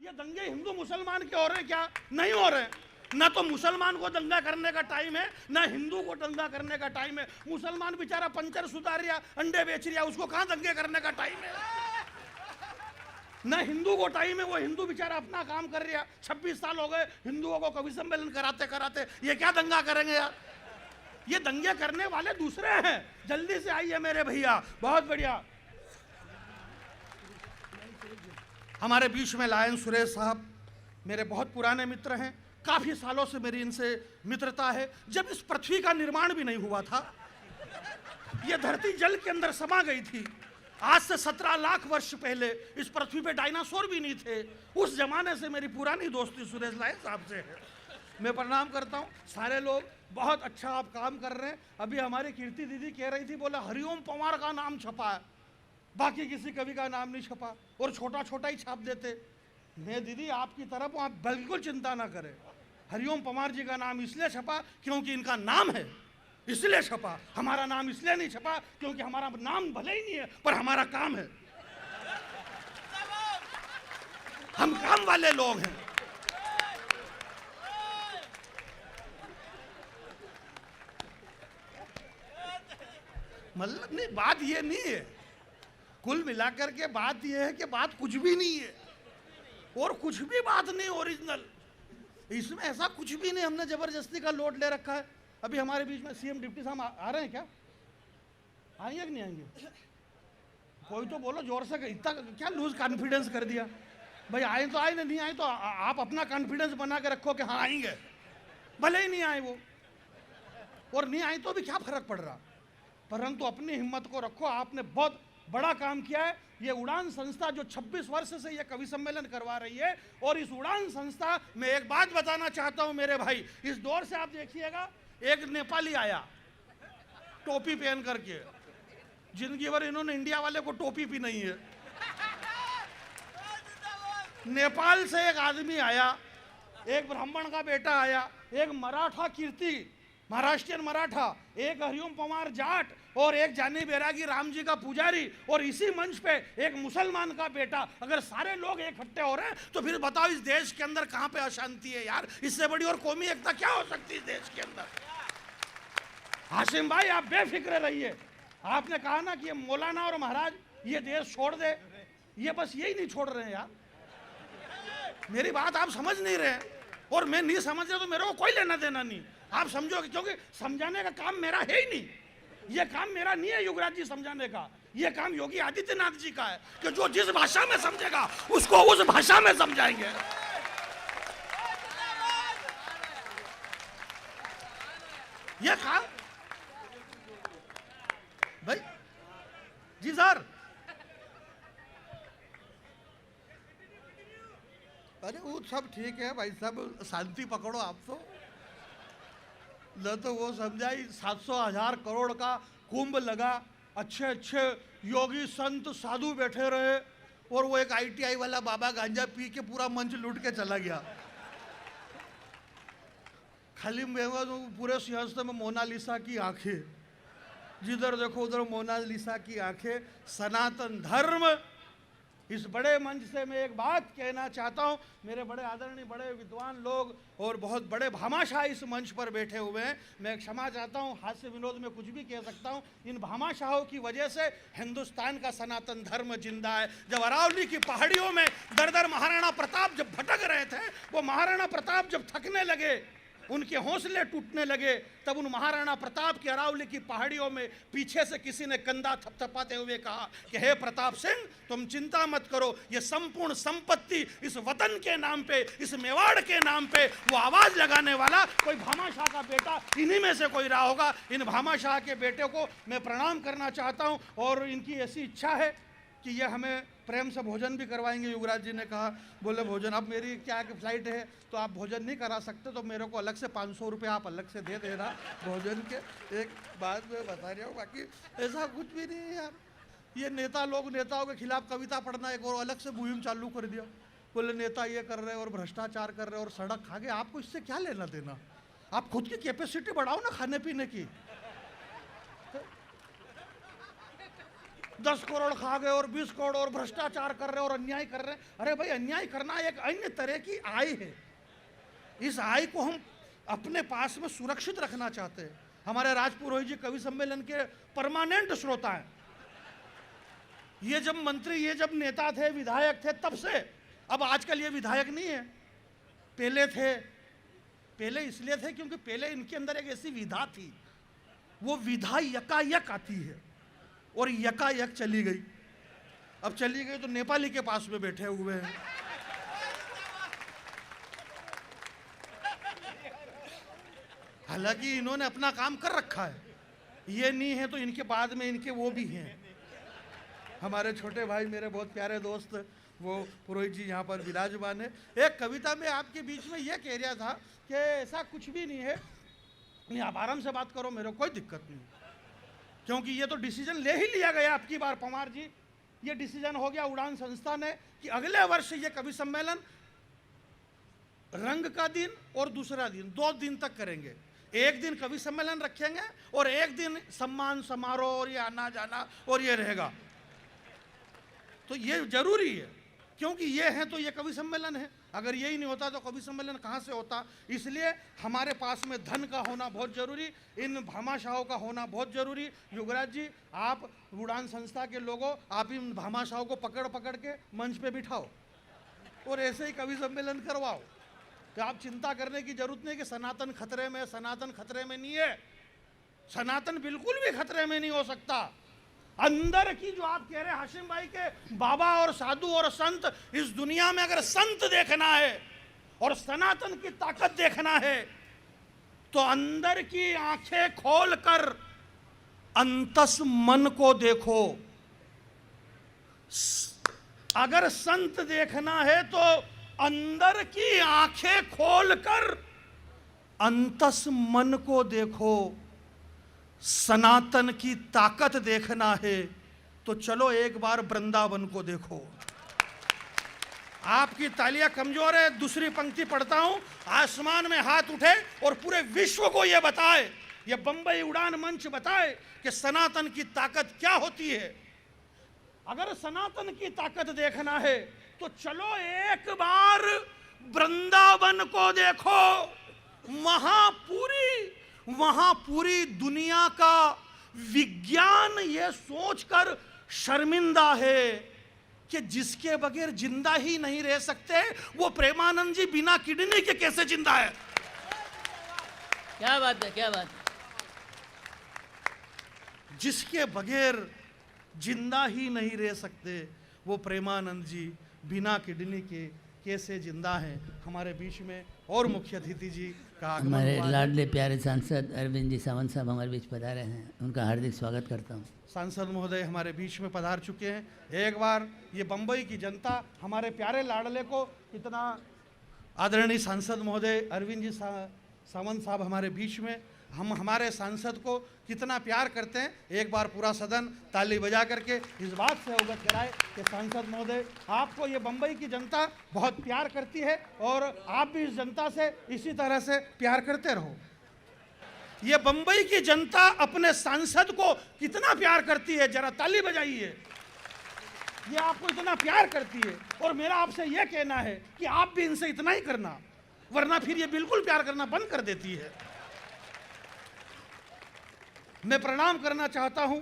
ये दंगे हिंदू मुसलमान के हो रहे हैं क्या? नहीं हो रहे हैं। ना तो मुसलमान को दंगा करने का टाइम है, ना हिंदू को दंगा करने का टाइम है। मुसलमान बेचारा पंचर सुधार रिया, अंडे बेच रिया, उसको कहां दंगे करने का टाइम है? ना हिंदू को टाइम है, वो हिंदू बेचारा अपना काम कर रहा। 26 साल हो गए हिंदुओं को कवि सम्मेलन कराते कराते, ये क्या दंगा करेंगे यार? ये दंगे करने वाले दूसरे हैं। जल्दी से आइए मेरे भैया, बहुत बढ़िया। हमारे बीच में लायन सुरेश साहब मेरे बहुत पुराने मित्र हैं, काफी सालों से मेरी इनसे मित्रता है। जब इस पृथ्वी का निर्माण भी नहीं हुआ था, ये धरती जल के अंदर समा गई थी। आज से 17 लाख वर्ष पहले इस पृथ्वी पे डायनासोर भी नहीं थे। उस जमाने से मेरी पुरानी दोस्ती सुरेश लायन साहब से है। मैं प्रणाम करता हूँ। सारे लोग बहुत अच्छा आप काम कर रहे हैं। अभी हमारी कीर्ति दीदी कह रही थी, बोला हरिओम पंवार का नाम छपा है, बाकी किसी कवि का नाम नहीं छपा, और छोटा छोटा ही छाप देते। मैं दीदी आपकी तरफ हूँ, आप बिल्कुल चिंता ना करें। हरिओम पंवार जी का नाम इसलिए छपा क्योंकि इनका नाम है, इसलिए छपा। हमारा नाम इसलिए नहीं छपा क्योंकि हमारा नाम भले ही नहीं है, पर हमारा काम है। हम काम वाले लोग हैं। मतलब नहीं, बात ये नहीं है। कुल मिलाकर के बात ये है कि बात कुछ भी नहीं है, और कुछ भी बात नहीं ओरिजिनल। इसमें ऐसा कुछ भी नहीं हमने जबरदस्ती का लोड ले रखा है। अभी हमारे बीच में सीएम डिप्टी साहब आ रहे हैं क्या? आएंगे कि नहीं आएंगे? कोई तो बोलो जोर से। इतना क्या लूज कॉन्फिडेंस कर दिया भाई? आए तो आए, नहीं आए तो आप अपना कॉन्फिडेंस बना के रखो कि हाँ आएंगे, भले ही नहीं आए वो, और नहीं आए तो भी क्या फर्क पड़ रहा। परंतु अपनी हिम्मत को रखो। आपने बहुत बड़ा काम किया है। ये उड़ान संस्था जो 26 वर्ष से ये कवि सम्मेलन करवा रही है, और इस उड़ान संस्था में एक बात बताना चाहता हूं मेरे भाई, इस दौर से आप देखिएगा, एक नेपाली आया टोपी पहन करके। जिंदगी भर इन्होंने इंडिया वाले को टोपी भी नहीं है। नेपाल से एक आदमी आया, एक ब्राह्मण का बेटा आया, एक मराठा कीर्ति महाराष्ट्रियन मराठा, एक हरिओम पंवार जाट, और एक जानी बैरागी राम जी का पुजारी, और इसी मंच पे एक मुसलमान का बेटा। अगर सारे लोग इकट्ठे हो रहे हैं तो फिर बताओ इस देश के अंदर कहां पे अशांति है यार? इससे बड़ी और कौमी एकता क्या हो सकती है इस देश के अंदर? हाशिम भाई आप बेफिक्र रहिए। आपने कहा ना कि ये मौलाना और महाराज ये देश छोड़ दे, ये बस यही नहीं छोड़ रहे हैं यार। मेरी बात आप समझ नहीं रहे, और मैं नहीं समझ रहा तो मेरे को कोई लेना देना नहीं। आप समझोगे, क्योंकि समझाने का काम मेरा है ही नहीं। ये काम मेरा नहीं है युवराज जी समझाने का, ये काम योगी आदित्यनाथ जी का है कि जो जिस भाषा में समझेगा उसको उस भाषा में समझाएंगे। ये काम भाई जी सर। अरे वो सब ठीक है भाई साहब, शांति पकड़ो आप तो। न तो वो समझाई 700,000 करोड़ का कुंभ लगा, अच्छे अच्छे योगी संत साधु बैठे रहे, और वो एक ITI वाला बाबा गांजा पी के पूरा मंच लूट के चला गया। खाली पूरे सिंहासन में मोनालिसा की आंखें, जिधर देखो उधर मोनालिसा की आंखें। सनातन धर्म। इस बड़े मंच से मैं एक बात कहना चाहता हूं, मेरे बड़े आदरणीय बड़े विद्वान लोग और बहुत बड़े भामाशाह इस मंच पर बैठे हुए हैं। मैं क्षमा चाहता हूं, हास्य विनोद में कुछ भी कह सकता हूं। इन भामाशाहों की वजह से हिंदुस्तान का सनातन धर्म जिंदा है। जब अरावली की पहाड़ियों में दर दर महाराणा प्रताप जब भटक रहे थे, वो महाराणा प्रताप जब थकने लगे, उनके हौसले टूटने लगे, तब उन महाराणा प्रताप की अरावली की पहाड़ियों में पीछे से किसी ने कंधा थपथपाते हुए कहा कि हे प्रताप सिंह, तुम चिंता मत करो, ये संपूर्ण संपत्ति इस वतन के नाम पे, इस मेवाड़ के नाम पे वो आवाज लगाने वाला कोई भामाशाह का बेटा इन्हीं में से कोई रहा होगा। इन भामाशाह के बेटे को मैं प्रणाम करना चाहता हूँ, और इनकी ऐसी इच्छा है कि ये हमें प्रेम से भोजन भी करवाएंगे। युवराज जी ने कहा, बोले भोजन, अब मेरी क्या कि फ्लाइट है तो आप भोजन नहीं करा सकते, तो मेरे को अलग से 500 रुपये आप अलग से दे देना भोजन के। एक बात मैं बता रहा हूँ, बाकी ऐसा कुछ भी नहीं है यार। ये नेता लोग नेताओं के खिलाफ कविता पढ़ना एक और अलग से मुहिम चालू कर दिया। बोले नेता ये कर रहे हैं और भ्रष्टाचार कर रहे हैं और सड़क खा गए। आपको इससे क्या लेना देना? आप खुद की कैपेसिटी बढ़ाओ ना खाने पीने की। 10 करोड़ खा गए और 20 करोड़ और भ्रष्टाचार कर रहे और अन्याय कर रहे हैं। अरे भाई, अन्याय करना एक अन्य तरह की आय है। इस आय को हम अपने पास में सुरक्षित रखना चाहते हैं। हमारे राजपुरोहित जी कवि सम्मेलन के परमानेंट श्रोता हैं। ये जब मंत्री, ये जब नेता थे, विधायक थे तब से, अब आजकल ये विधायक नहीं है, पहले थे। पहले इसलिए थे क्योंकि पहले इनके अंदर एक ऐसी विधा थी, वो विधा यकायक आती है और यकायक चली गई। अब चली गई तो नेपाली के पास में बैठे हुए हैं। हालांकि इन्होंने अपना काम कर रखा है, ये नहीं है तो इनके बाद में इनके वो भी हैं। हमारे छोटे भाई, मेरे बहुत प्यारे दोस्त, वो पुरोहित जी यहाँ पर विराजमान है। एक कविता में आपके बीच में ये कह रहा था कि ऐसा कुछ भी नहीं है, नहीं आप आराम से बात करो, मेरे कोई दिक्कत नहीं, क्योंकि ये तो डिसीजन ले ही लिया गया आपकी बार पवार जी। ये डिसीजन हो गया उड़ान संस्था ने कि अगले वर्ष ये कवि सम्मेलन रंग का दिन और दूसरा दिन 2 दिन तक करेंगे। एक दिन कवि सम्मेलन रखेंगे और एक दिन सम्मान समारोह और ये आना जाना और ये रहेगा। तो ये जरूरी है, क्योंकि ये है तो ये कवि सम्मेलन है। अगर यही नहीं होता तो कवि सम्मेलन कहाँ से होता। इसलिए हमारे पास में धन का होना बहुत जरूरी, इन भामाशाहों का होना बहुत जरूरी। युवराज जी, आप उड़ान संस्था के लोगों, आप इन भामाशाहों को पकड़ पकड़ के मंच पे बिठाओ और ऐसे ही कवि सम्मेलन करवाओ। तो आप चिंता करने की जरूरत नहीं कि सनातन खतरे में, सनातन खतरे में नहीं है। सनातन बिल्कुल भी खतरे में नहीं हो सकता। अंदर की जो आप कह रहे हैं हाशिम भाई के बाबा और साधु और संत, इस दुनिया में अगर संत देखना है और सनातन की ताकत देखना है तो अंदर की आंखें खोलकर अंतस मन को देखो। अगर संत देखना है तो अंदर की आंखें खोलकर अंतस मन को देखो। सनातन की ताकत देखना है तो चलो एक बार वृंदावन को देखो। आपकी तालियां कमजोर है, दूसरी पंक्ति पढ़ता हूं। आसमान में हाथ उठे और पूरे विश्व को यह बताए, यह बंबई उड़ान मंच बताए कि सनातन की ताकत क्या होती है। अगर सनातन की ताकत देखना है तो चलो एक बार वृंदावन को देखो। वहां पूरी दुनिया का विज्ञान ये सोचकर शर्मिंदा है कि जिसके बगैर जिंदा ही नहीं रह सकते, वो प्रेमानंद जी बिना किडनी के कैसे जिंदा है। क्या बात है, क्या बात है। जिसके बगैर जिंदा ही नहीं रह सकते, वो प्रेमानंद जी बिना किडनी के कैसे जिंदा हैं। हमारे बीच में और मुख्य अतिथि जी का हमारे लाडले प्यारे सांसद अरविंद जी सावंत साहब हमारे बीच पधारे हैं, उनका हार्दिक स्वागत करता हूं। सांसद महोदय हमारे बीच में पधार चुके हैं। एक बार ये बंबई की जनता हमारे प्यारे लाडले को कितना, आदरणीय सांसद महोदय अरविंद जी सावंत साहब हमारे बीच में, हम हमारे सांसद को कितना प्यार करते हैं। एक बार पूरा सदन ताली बजा करके इस बात से अवगत कराए कि सांसद महोदय, आपको ये बंबई की जनता बहुत प्यार करती है और आप भी इस जनता से इसी तरह से प्यार करते रहो। ये बंबई की जनता अपने सांसद को कितना प्यार करती है, जरा ताली बजाइए। ये आपको इतना प्यार करती है और मेरा आपसे ये कहना है कि आप भी इनसे इतना ही करना, वरना फिर ये बिल्कुल प्यार करना बंद कर देती है। मैं प्रणाम करना चाहता हूं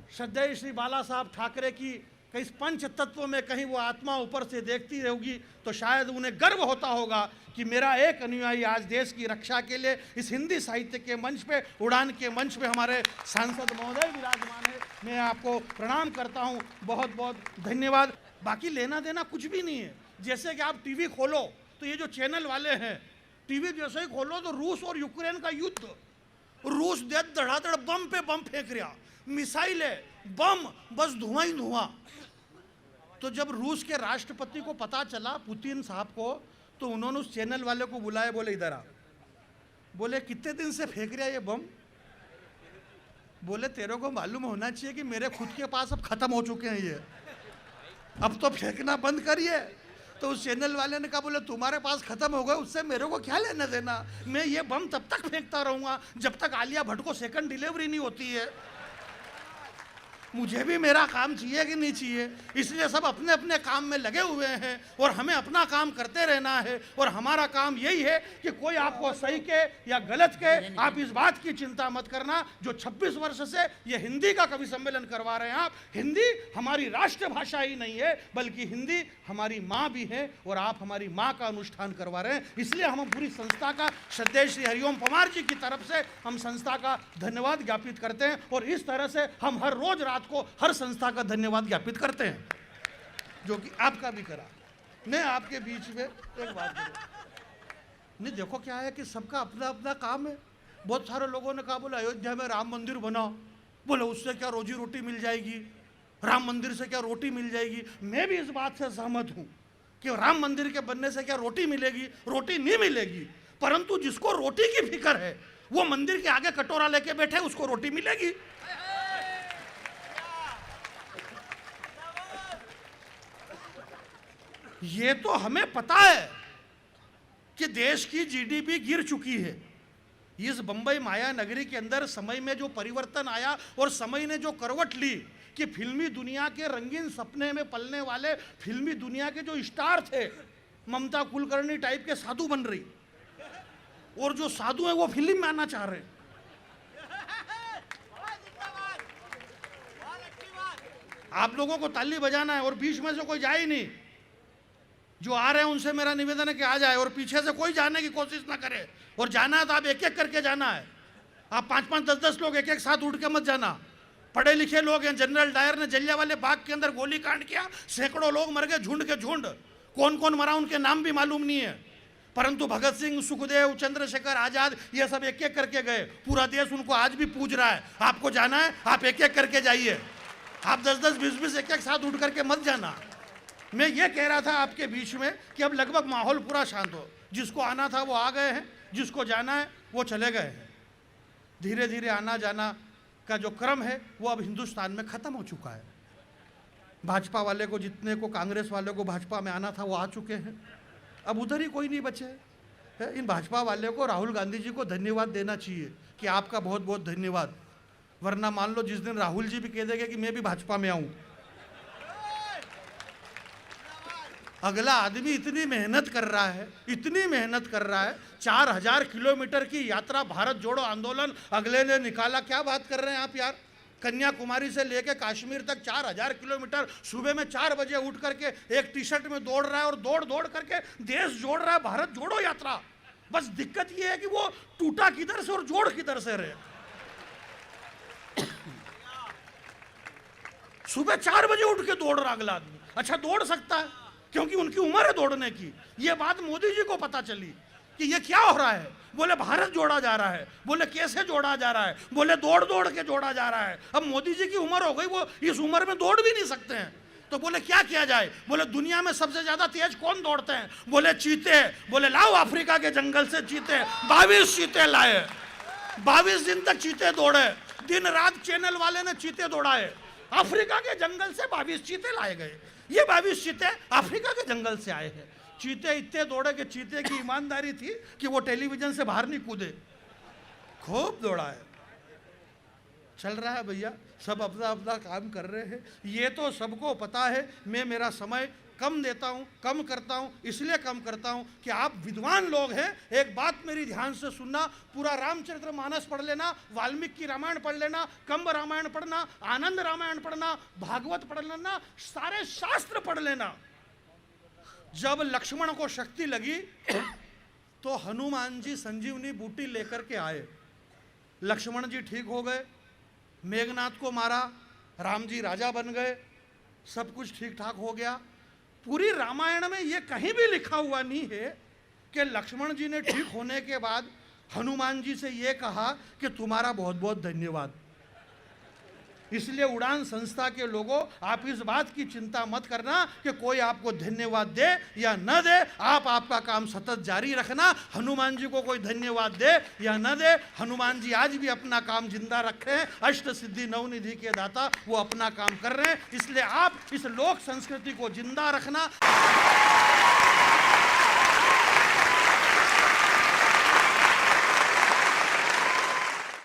श्रद्धेय श्री बाला साहब ठाकरे की। कहीं पंच तत्व में कहीं वो आत्मा ऊपर से देखती रहेगी तो शायद उन्हें गर्व होता होगा कि मेरा एक अनुयायी आज देश की रक्षा के लिए इस हिंदी साहित्य के मंच पे, उड़ान के मंच पे हमारे सांसद महोदय विराजमान है। मैं आपको प्रणाम करता हूं, बहुत बहुत धन्यवाद। बाकी लेना देना कुछ भी नहीं है। जैसे कि आप टीवी खोलो तो ये जो चैनल वाले हैं, टीवी जैसे ही खोलो तो रूस और यूक्रेन का युद्ध, रूस धड़ाधड़ बम पे बम फेंक रहा, मिसाइल है, बम, बस धुआं ही धुआं। तो जब रूस के राष्ट्रपति को पता चला, पुतिन साहब को, तो उन्होंने उस चैनल वाले को बुलाया, बोले इधर आ। बोले कितने दिन से फेंक रहा ये बम। बोले तेरे को मालूम होना चाहिए कि मेरे खुद के पास अब खत्म हो चुके हैं ये, अब तो फेंकना बंद करिए। तो उस चैनल वाले ने कहा, बोले तुम्हारे पास खत्म हो गए, उससे मेरे को क्या लेना देना, मैं ये बम तब तक फेंकता रहूंगा जब तक आलिया भट्ट को सेकंड डिलीवरी नहीं होती है। मुझे भी मेरा काम चाहिए कि नहीं चाहिए। इसलिए सब अपने अपने काम में लगे हुए हैं और हमें अपना काम करते रहना है। और हमारा काम यही है कि कोई आपको सही के या गलत के, आप इस बात की चिंता मत करना। जो 26 वर्ष से ये हिंदी का कवि सम्मेलन करवा रहे हैं आप, हिंदी हमारी राष्ट्र भाषा ही नहीं है बल्कि हिंदी हमारी माँ भी है और आप हमारी माँ का अनुष्ठान करवा रहे हैं। इसलिए हम पूरी संस्था का, श्रद्धेय श्री हरिओम पवार जी की तरफ से हम संस्था का धन्यवाद ज्ञापित करते हैं। और इस तरह से हम हर रोज रात को हर संस्था का धन्यवाद ज्ञापित करते हैं, जो कि आपका भी करा। मैं आपके बीच में एक बात करूं, नहीं देखो क्या है कि सबका अपना अपना काम है। बहुत सारे लोगों ने कहा बोले अयोध्या में राम मंदिर बना, बोले उससे क्या रोजी रोटी मिल जाएगी, राम मंदिर से क्या रोटी मिल जाएगी। मैं भी इस बात से सहमत हूं कि राम मंदिर के बनने से क्या रोटी मिलेगी, रोटी नहीं मिलेगी। परंतु जिसको रोटी की फिक्र है वो मंदिर के आगे कटोरा लेके बैठे, उसको रोटी मिलेगी। ये तो हमें पता है कि देश की जीडीपी गिर चुकी है। इस बंबई माया नगरी के अंदर समय में जो परिवर्तन आया और समय ने जो करवट ली कि फिल्मी दुनिया के रंगीन सपने में पलने वाले फिल्मी दुनिया के जो स्टार थे, ममता कुलकर्णी टाइप के साधु बन रही, और जो साधु हैं वो फिल्म में आना चाह रहे हैं। आप लोगों को ताली बजाना है और बीच में से कोई जाए ही नहीं। जो आ रहे हैं उनसे मेरा निवेदन है कि आ जाए और पीछे से कोई जाने की कोशिश ना करे। और जाना है तो आप एक एक करके जाना है। आप 5-5, 10-10 लोग एक एक साथ उठ के मत जाना। पढ़े लिखे लोग हैं। जनरल डायर ने जलियांवाले बाग के अंदर गोली कांड किया, सैकड़ों लोग मर गए, झुंड के झुंड। कौन कौन मरा उनके नाम भी मालूम नहीं है, परंतु भगत सिंह, सुखदेव, चंद्रशेखर आजाद ये सब एक एक करके गए। पूरा देश उनको आज भी पूज रहा है। आपको जाना है, आप एक एक करके जाइए। आप 10-10, 20-20 एक एक साथ उठ करके मत जाना। मैं ये कह रहा था आपके बीच में कि अब लगभग माहौल पूरा शांत हो। जिसको आना था वो आ गए हैं, जिसको जाना है वो चले गए हैं। धीरे धीरे आना जाना का जो क्रम है वो अब हिंदुस्तान में ख़त्म हो चुका है। भाजपा वाले को, जितने को कांग्रेस वाले को भाजपा में आना था वो आ चुके हैं। अब उधर ही कोई नहीं बचे है। इन भाजपा वाले को राहुल गांधी जी को धन्यवाद देना चाहिए कि आपका बहुत बहुत धन्यवाद। वरना मान लो जिस दिन राहुल जी भी कह देंगे कि मैं भी भाजपा में आऊँ, अगला आदमी इतनी मेहनत कर रहा है, इतनी मेहनत कर रहा है। 4000 किलोमीटर की यात्रा भारत जोड़ो आंदोलन अगले ने निकाला। क्या बात कर रहे हैं आप यार। कन्याकुमारी से लेके कश्मीर तक 4000 किलोमीटर सुबह में 4 बजे उठ करके एक टी शर्ट में दौड़ रहा है और दौड़ दौड़ करके देश जोड़ रहा है। भारत जोड़ो यात्रा। बस दिक्कत यह है कि वो टूटा किधर से और जोड़ किधर से रहे। सुबह 4 बजे उठ के दौड़ रहा अगला आदमी। अच्छा, दौड़ सकता है क्योंकि उनकी उम्र है दौड़ने की। ये बात मोदी जी को पता चली कि ये क्या हो रहा है। बोले भारत जोड़ा जा रहा है। बोले कैसे जोड़ा जा रहा है। बोले दौड़ दौड़ के जोड़ा जा रहा है। अब मोदी जी की उम्र हो गई, वो इस उम्र में दौड़ भी नहीं सकते हैं। तो बोले क्या किया जाए। बोले दुनिया में सबसे ज्यादा तेज कौन दौड़ते हैं। बोले चीते। बोले लाओ अफ्रीका के जंगल से चीते। 22 चीते लाए। 22 दिन तक चीते दौड़े। दिन रात चैनल वाले ने चीते दौड़ाए। अफ्रीका के जंगल से 22 चीते लाए गए। ये 22 चीते अफ्रीका के जंगल से आए हैं। चीते इतने दौड़े कि चीते की ईमानदारी थी कि वो टेलीविजन से बाहर नहीं कूदे। खूब दौड़ा है। चल रहा है भैया, सब अपना अपना काम कर रहे हैं। ये तो सबको पता है। मैं मेरा समय कम देता हूँ, कम करता हूँ, इसलिए कम करता हूँ कि आप विद्वान लोग हैं। एक बात मेरी ध्यान से सुनना। पूरा रामचरितमानस पढ़ लेना, वाल्मीकि रामायण पढ़ लेना, कंब रामायण पढ़ना, आनंद रामायण पढ़ना, भागवत पढ़ लेना, सारे शास्त्र पढ़ लेना। जब लक्ष्मण को शक्ति लगी तो हनुमान जी संजीवनी बूटी लेकर के आए। लक्ष्मण जी ठीक हो गए, मेघनाथ को मारा, राम जी राजा बन गए, सब कुछ ठीक ठाक हो गया। पूरी रामायण में ये कहीं भी लिखा हुआ नहीं है कि लक्ष्मण जी ने ठीक होने के बाद हनुमान जी से ये कहा कि तुम्हारा बहुत बहुत धन्यवाद। इसलिए उड़ान संस्था के लोगों, आप इस बात की चिंता मत करना कि कोई आपको धन्यवाद दे या न दे। आप आपका काम सतत जारी रखना। हनुमान जी को कोई धन्यवाद दे या न दे, हनुमान जी आज भी अपना काम जिंदा रखे हैं। अष्ट सिद्धि नवनिधि के दाता वो अपना काम कर रहे हैं। इसलिए आप इस लोक संस्कृति को जिंदा रखना।